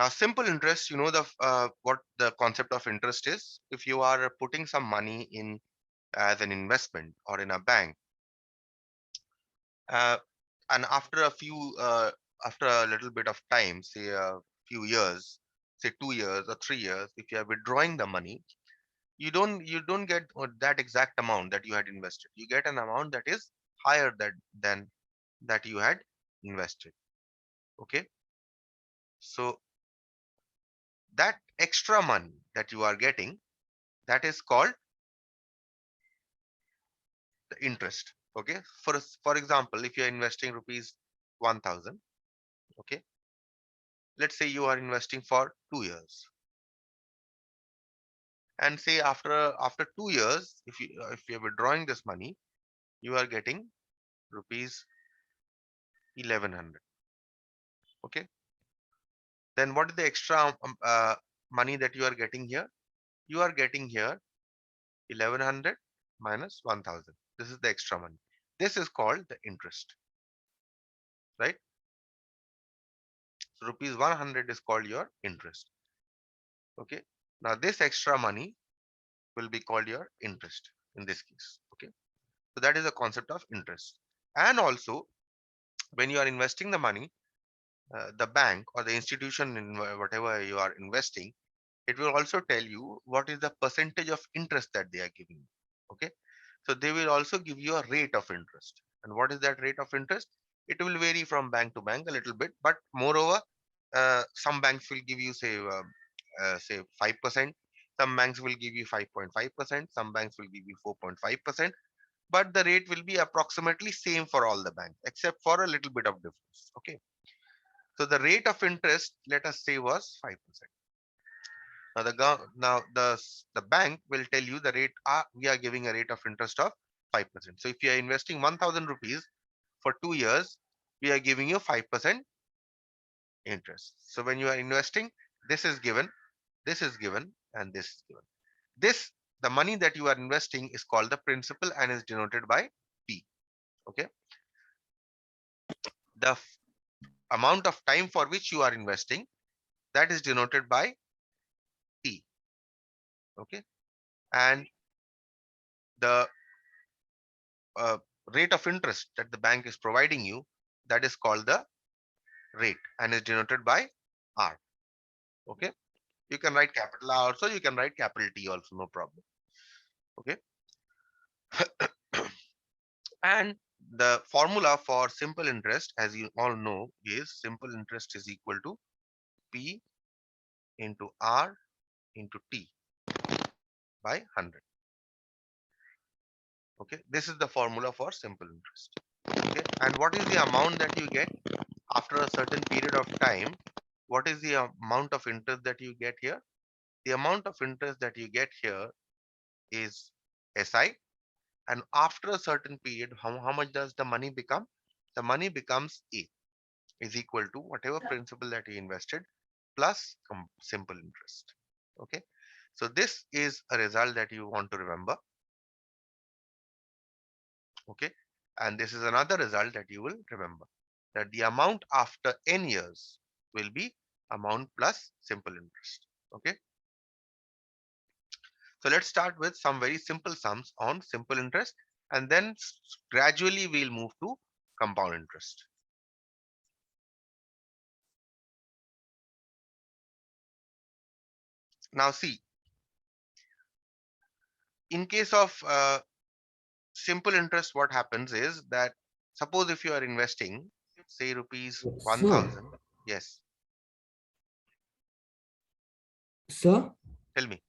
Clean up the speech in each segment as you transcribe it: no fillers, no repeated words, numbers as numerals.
Now, simple interest, you know what the concept of interest is. If you are putting some money in as an investment or in a bank, uh, and after a little bit of time, say a few years, say 2 years or 3 years, if you are withdrawing the money, you don't get that exact amount that you had invested. You get an amount that is higher than that you had invested. Okay, so that extra money that you are getting, that is called the interest. Okay, for example, if you are investing rupees 1000, okay, let's say you are investing for 2 years, and say after 2 years, if you are withdrawing this money, you are getting rupees 1100. Okay, then what is the extra money that you are getting here? You are getting here 1100 minus 1000. This is the extra money. This is called the interest, right? So rupees 100 is called your interest. Okay, now this extra money will be called your interest in this case. Okay, so that is the concept of interest. And also, when you are investing the money, the bank or the institution in whatever you are investing, it will also tell you what is the percentage of interest that they are giving you. Okay, so they will also give you a rate of interest. And what is that rate of interest? It will vary from bank to bank a little bit, but moreover, some banks will give you say 5%. Some banks will give you 5.5%. Some banks will give you 4.5%. But the rate will be approximately same for all the banks, except for a little bit of difference. Okay. So the rate of interest, let us say, was 5%. Now the bank will tell you the rate. We are giving a rate of interest of 5%. So if you are investing 1,000 rupees for 2 years, we are giving you 5% interest. So when you are investing, this is given, this is given, and this is given. This, the money that you are investing, is called the principal and is denoted by P. Okay. The amount of time for which you are investing, that is denoted by T. Okay. And the uh, rate of interest that the bank is providing you, that is called the rate and is denoted by R. Okay. You can write capital R also, you can write capital T also, no problem. Okay. And the formula for simple interest, as you all know, is simple interest is equal to P into R into T by 100. Okay, this is the formula for simple interest. Okay, and what is the amount that you get after a certain period of time? What is the amount of interest that you get here? The amount of interest that you get here is SI, and after a certain period, how much does the money become? The money becomes A, is equal to whatever principal that you invested plus simple interest. Okay, so this is a result that you want to remember. Okay, and this is another result that you will remember, that the amount after n years will be amount plus simple interest. Okay, so let's start with some very simple sums on simple interest, and then gradually we'll move to compound interest. Now see, in case of simple interest, what happens is that, suppose if you are investing, say rupees Sir, 1000. Yes, sir, tell me.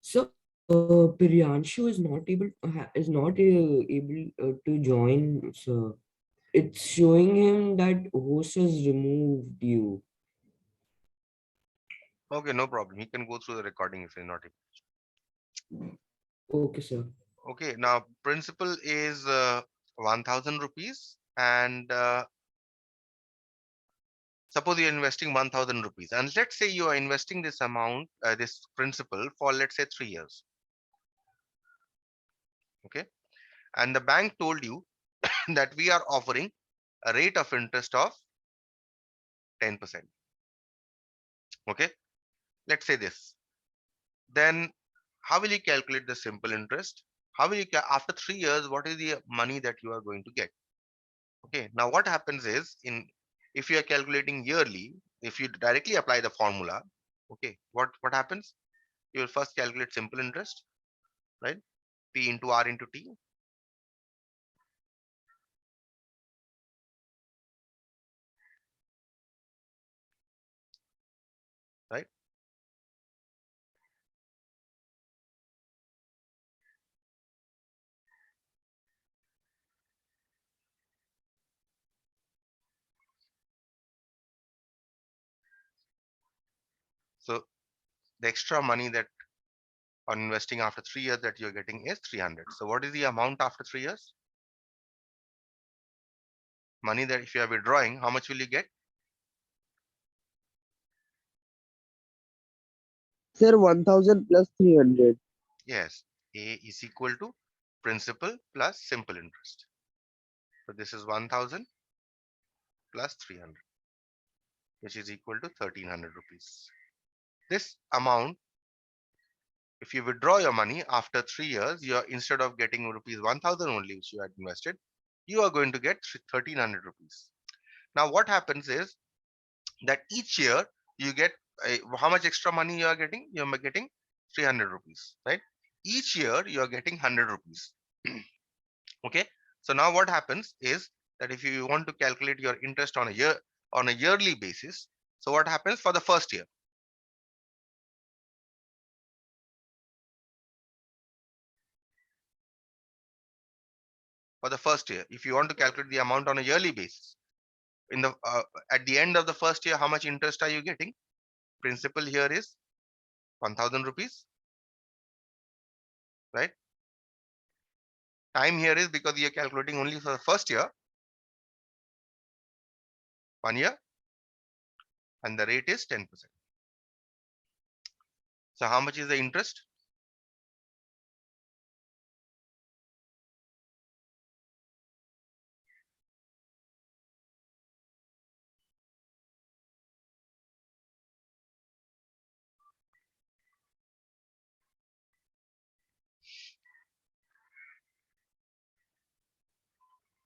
sir, Priyanshu is not able to join, sir. It's showing him that host has removed you. Okay, no problem, he can go through the recording if you're not able. Okay, sir. Okay, now principal is 1000 rupees, and suppose you're investing 1000 rupees, and let's say you are investing this amount, this principal, for let's say 3 years. Okay, and the bank told you that we are offering a rate of interest of 10%. Okay, let's say this. Then how will you calculate the simple interest? How will you after 3 years, what is the money that you are going to get? Okay, now what happens is, in if you are calculating yearly, if you directly apply the formula, okay, what happens? You will first calculate simple interest, right? P into R into T. Right? So the extra money that on investing after 3 years that you're getting is 300. So what is the amount after 3 years? Money that if you are withdrawing, how much will you get? Sir, 1000 plus 300. Yes, A is equal to principal plus simple interest. So this is 1000 plus 300, which is equal to 1300 rupees. This amount, if you withdraw your money after 3 years, you are, instead of getting rupees 1000 only, which you had invested, you are going to get 1300 rupees. Now, what happens is that each year you get how much extra money you are getting? You are getting 300 rupees, right? Each year you are getting 100 rupees. Okay. So now what happens is that if you want to calculate your interest on a yearly basis, so what happens for the first year? For the first year, if you want to calculate the amount on a yearly basis, in the at the end of the first year, how much interest are you getting? Principal here is 1000 rupees, right? Time here is, because we are calculating only for the first year, 1 year, and the rate is 10%. So how much is the interest?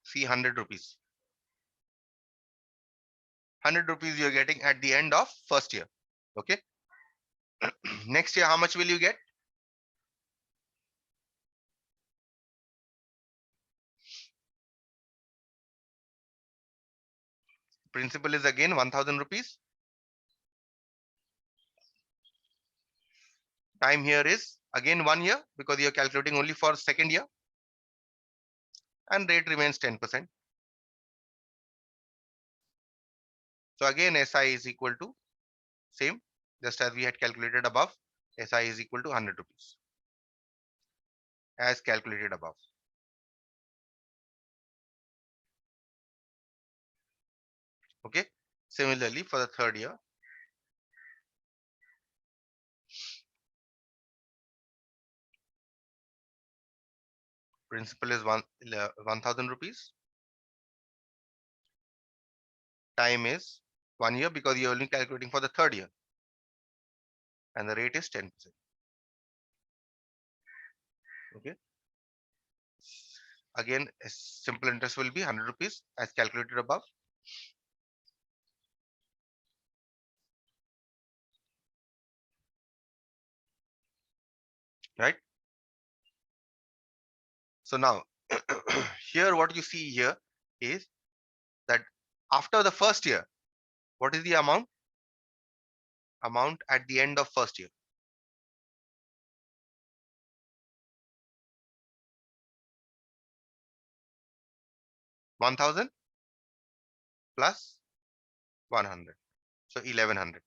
See, 100 rupees. 100 rupees you're getting at the end of first year. Okay. Next year, how much will you get? Principal is again 1000 rupees. Time here is again 1 year, because you're calculating only for second year, and rate remains 10%. So again, SI is equal to same, just as we had calculated above. SI is equal to 100 rupees as calculated above. Okay. Similarly, for the third year, principal is 1000 rupees. Time is 1 year, because you're only calculating for the third year, and the rate is 10%. Okay. Again, a simple interest will be 100 rupees as calculated above. Right. So now here what you see here is that after the first year, what is the amount at the end of first year? 1000 plus 100, so 1100.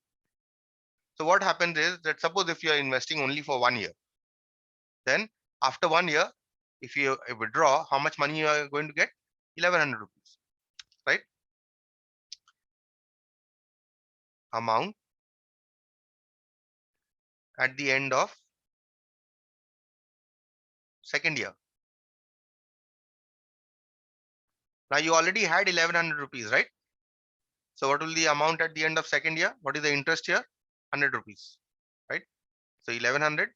So what happens is that, suppose if you are investing only for 1 year, then after 1 year, if you withdraw, how much money you are going to get? 1100 rupees, right? Amount at the end of second year. Now you already had 1100 rupees, right? So what will the amount at the end of second year? What is the interest here? 100 rupees, right? So 1100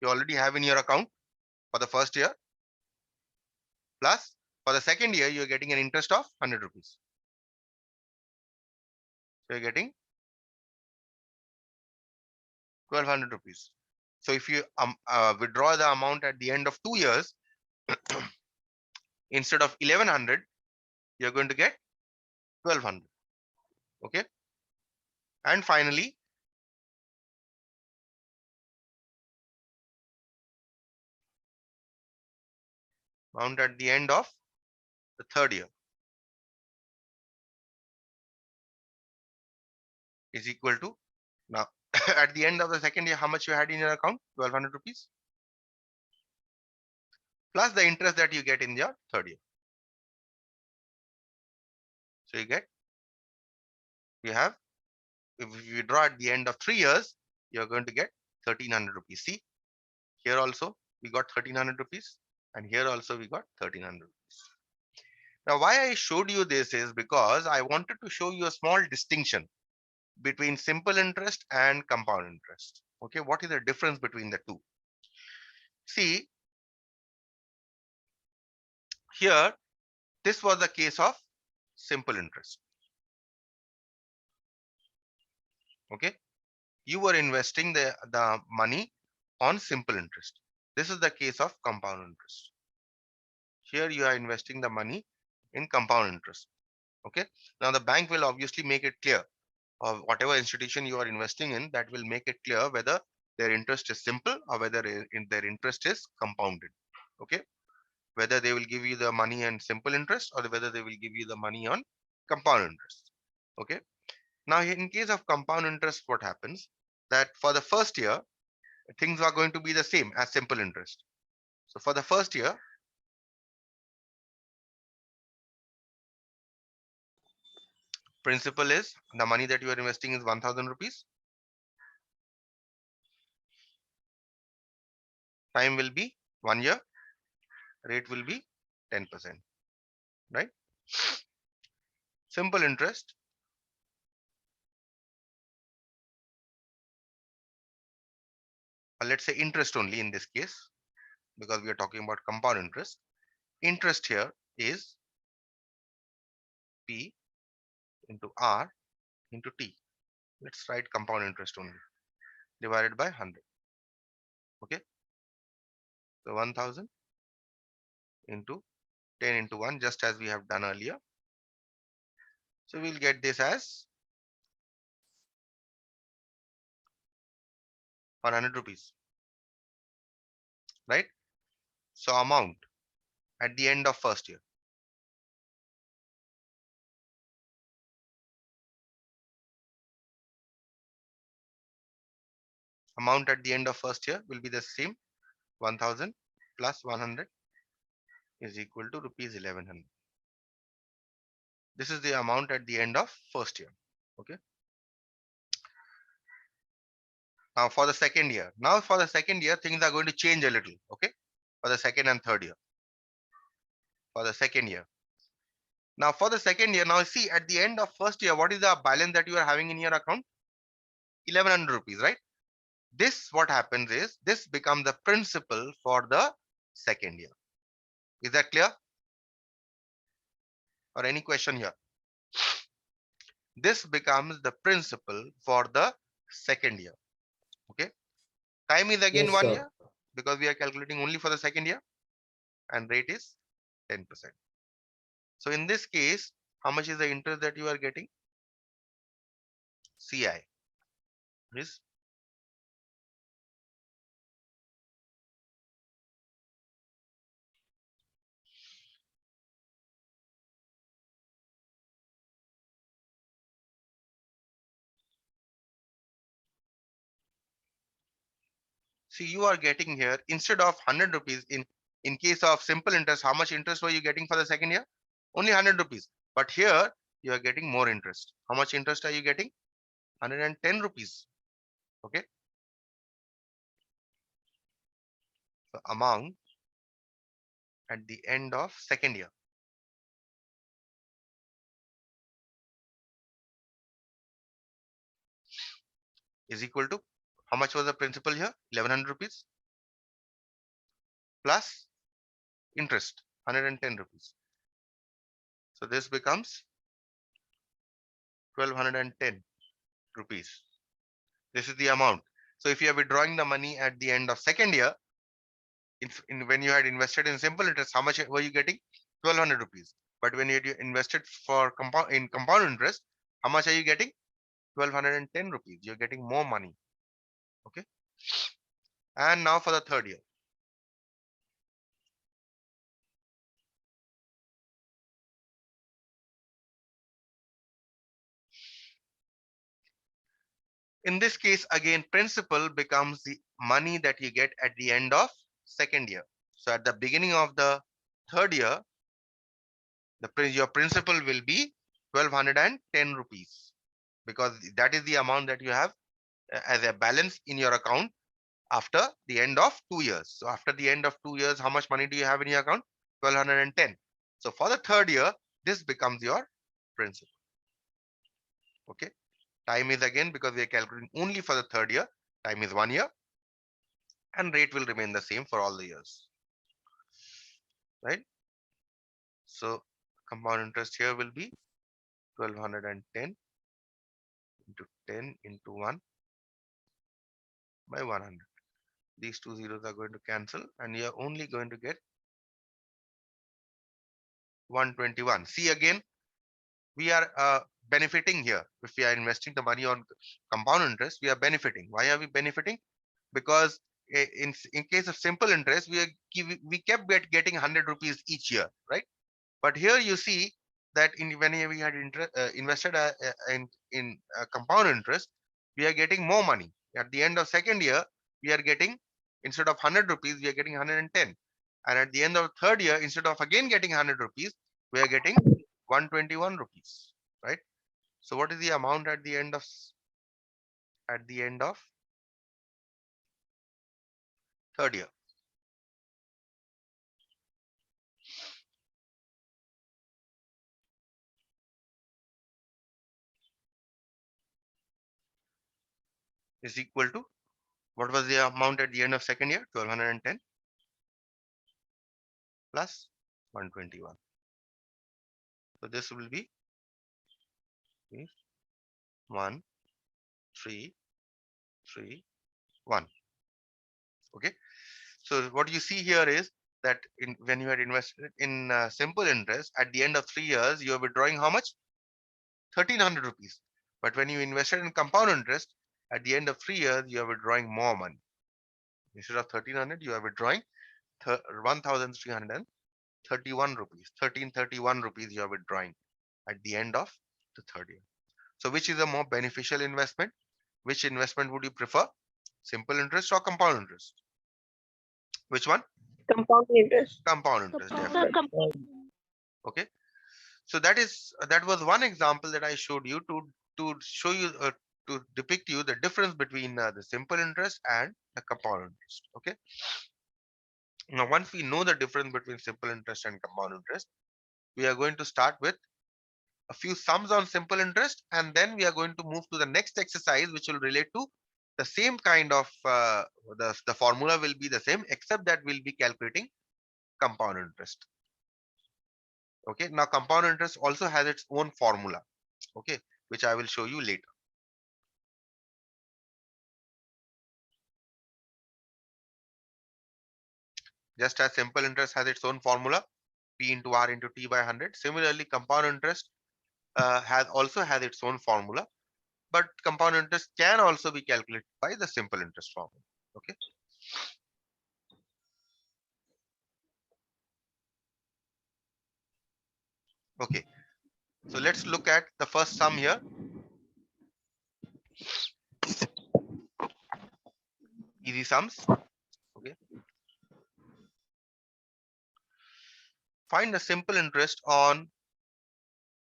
you already have in your account for the first year, plus for the second year you're getting an interest of 100 rupees. So you're getting 1200 rupees. So if you withdraw the amount at the end of 2 years, instead of 1100, you're going to get 1200. Okay. And finally, amount at the end of the third year is equal to, now at the end of the second year, how much you had in your account? 1200 rupees plus the interest that you get in your third year. So you have, if you draw at the end of 3 years, you're going to get 1300 rupees. See, here also we got 1300 rupees, and here also we got 1300 rupees. Now, why I showed you this is because I wanted to show you a small distinction between simple interest and compound interest. Okay, what is the difference between the two? See, here, this was the case of simple interest. Okay, you were investing the money on simple interest. This is the case of compound interest. Here you are investing the money in compound interest. Okay, now the bank will obviously make it clear, or whatever institution you are investing in, that will make it clear whether their interest is simple or whether their interest is compounded. Okay, whether they will give you the money on simple interest or whether they will give you the money on compound interest. Okay, now in case of compound interest, what happens that for the first year things are going to be the same as simple interest. So for the first year, principal is the money that you are investing is 1000 rupees. Time will be 1 year. Rate will be 10%, right? Simple interest, or let's say interest only in this case, because we are talking about compound interest. Interest here is P into R into T. Let's write compound interest only, divided by 100. Okay, so 1000 into 10 into 1, just as we have done earlier. So we'll get this as 100 rupees, right? So amount at the end of first year, amount at the end of first year will be the same, 1000 plus 100 is equal to rupees 1100. This is the amount at the end of first year. Okay, now for the second year, things are going to change a little. Okay, for the second and third year, for the second year, now for the second year, now see at the end of first year, what is the balance that you are having in your account? 1100 rupees, right? This, what happens is, this becomes the principal for the second year. Is that clear? Or any question here? This becomes the principal for the second year. Okay, time is again Yes, 1 sir. year, because we are calculating only for the second year, and rate is 10%. So in this case, how much is the interest that you are getting? CI is, see, you are getting here, instead of 100 rupees, in case of simple interest, how much interest were you getting for the second year? Only 100 rupees. But here you are getting more interest. How much interest are you getting? 110 rupees. Okay, so amount at the end of second year is equal to, how much was the principal here? 1100 rupees plus interest 110 rupees. So this becomes 1210 rupees. This is the amount. So if you are withdrawing the money at the end of second year, when you had invested in simple interest, how much were you getting? 1200 rupees. But when you had invested for compound interest, how much are you getting? 1210 rupees. You're getting more money. Okay. And now for the third year. In this case, again, principal becomes the money that you get at the end of second year. So at the beginning of the third year, your principal will be 1210 rupees, because that is the amount that you have as a balance in your account after the end of 2 years. So after the end of 2 years, how much money do you have in your account? 1210. So for the third year, this becomes your principal. Okay. Time is, again, because we are calculating only for the third year, time is 1 year, and rate will remain the same for all the years. Right. So compound interest here will be 1210 into 10 into 1 by 100. These two zeros are going to cancel, and you are only going to get 121. See, again, we are benefiting here. If we are investing the money on compound interest, we are benefiting. Why are we benefiting? Because in case of simple interest, we kept getting 100 rupees each year, right? But here you see that when we had invested in compound interest, we are getting more money. At the end of second year, we are getting, instead of 100 rupees, we are getting 110. And at the end of third year, instead of again getting 100 rupees, we are getting 121 rupees, right? So what is the amount at the end of third year? Is equal to, what was the amount at the end of second year? 1210 plus 121. So this will be 1 3 3 1. Okay. So what you see here is that when you had invested in simple interest, at the end of 3 years, you are withdrawing how much? 1300 rupees. But when you invested in compound interest, at the end of 3 years, you are withdrawing more money. Instead of 1300, you are withdrawing 1331 rupees. 1331 rupees you are withdrawing at the end of the third year. So which is a more beneficial investment? Which investment would you prefer? Simple interest or compound interest? Which one? Compound interest. Compound interest, Sir, definitely. Okay. So that was one example that I showed you to show you to depict you the difference between the simple interest and the compound interest. Okay. Now, once we know the difference between simple interest and compound interest, we are going to start with a few sums on simple interest, and then we are going to move to the next exercise, which will relate to the same kind of the formula will be the same, except that we'll be calculating compound interest. Okay. Now, compound interest also has its own formula. Okay, which I will show you later. Just as simple interest has its own formula, P into R into T by 100. Similarly, compound interest has its own formula, but compound interest can also be calculated by the simple interest formula. Okay. Okay. So let's look at the first sum here. Easy sums. Okay. Find the simple interest on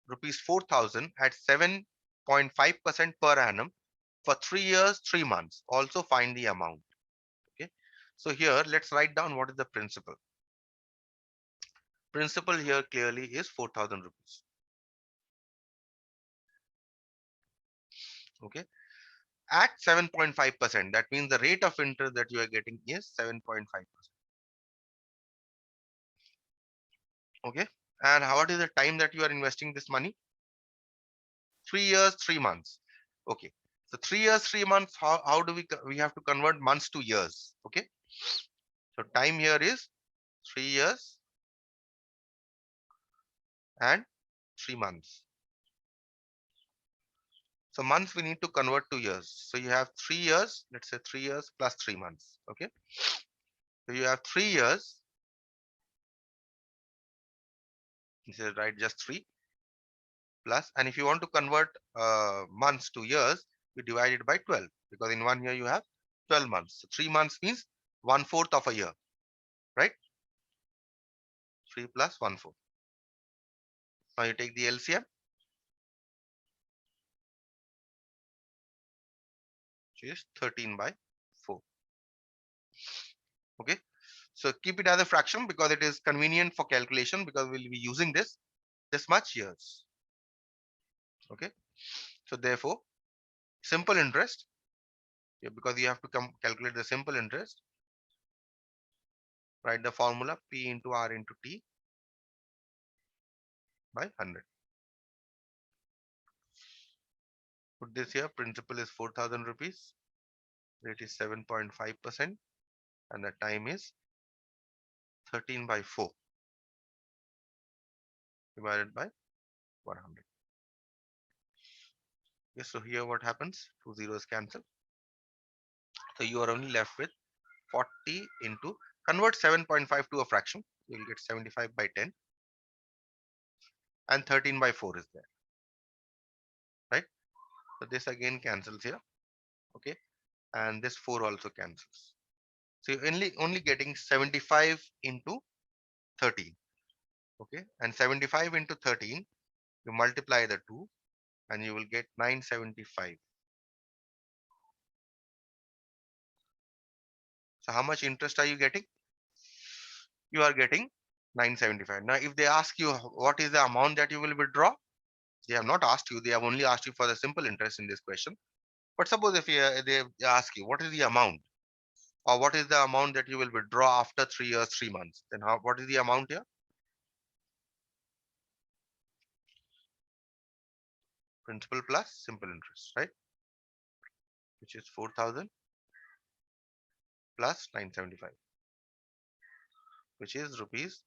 rupees 4,000 at 7.5% per annum for 3 years, 3 months. Also find the amount. Okay. So here, let's write down what is the principal. Principal here clearly is 4,000 rupees. Okay. at 7.5%. That means the rate of interest that you are getting is 7.5%. Okay. And what is the time that you are investing this money? 3 years, 3 months. Okay. So 3 years, 3 months. How do we have to convert months to years? Okay. So time here is 3 years and 3 months. So months we need to convert to years. So you have 3 years, let's say 3 years plus 3 months. Okay. So you have 3 years. This is right, just three plus. And if you want to convert months to years, you divide it by 12 because in 1 year you have 12 months. So 3 months means 1/4 of a year, right? 3 plus 1/4. Now you take the LCM, which is 13/4. Okay. So keep it as a fraction because it is convenient for calculation because we'll be using this much years. Okay. So therefore, simple interest, yeah, because you have to calculate the simple interest, write the formula P into R into T by 100. Put this here, principal is 4,000 rupees, rate is 7.5%, and the time is 13/4 divided by 100. Yes, so here what happens? 2 zeros cancel. So you are only left with 40 into, convert 7.5 to a fraction, you will get 75/10, and 13/4 is there, right? So this again cancels here, okay, and this 4 also cancels. So you're only getting 75 into 13, okay, and 75 into 13, you multiply the 2 and you will get 975. So how much interest are you getting? You are getting 975. Now if they ask you what is the amount that you will withdraw, they have not asked you, they have only asked you for the simple interest in this question. But suppose if they ask you what is the amount, or what is the amount that you will withdraw after 3 years, 3 months, then what is the amount here? Principal plus simple interest, right? Which is 4,000 plus 975, which is rupees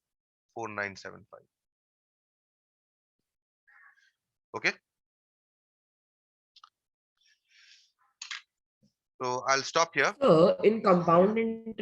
4975. Okay. So I'll stop here. So in compound interest,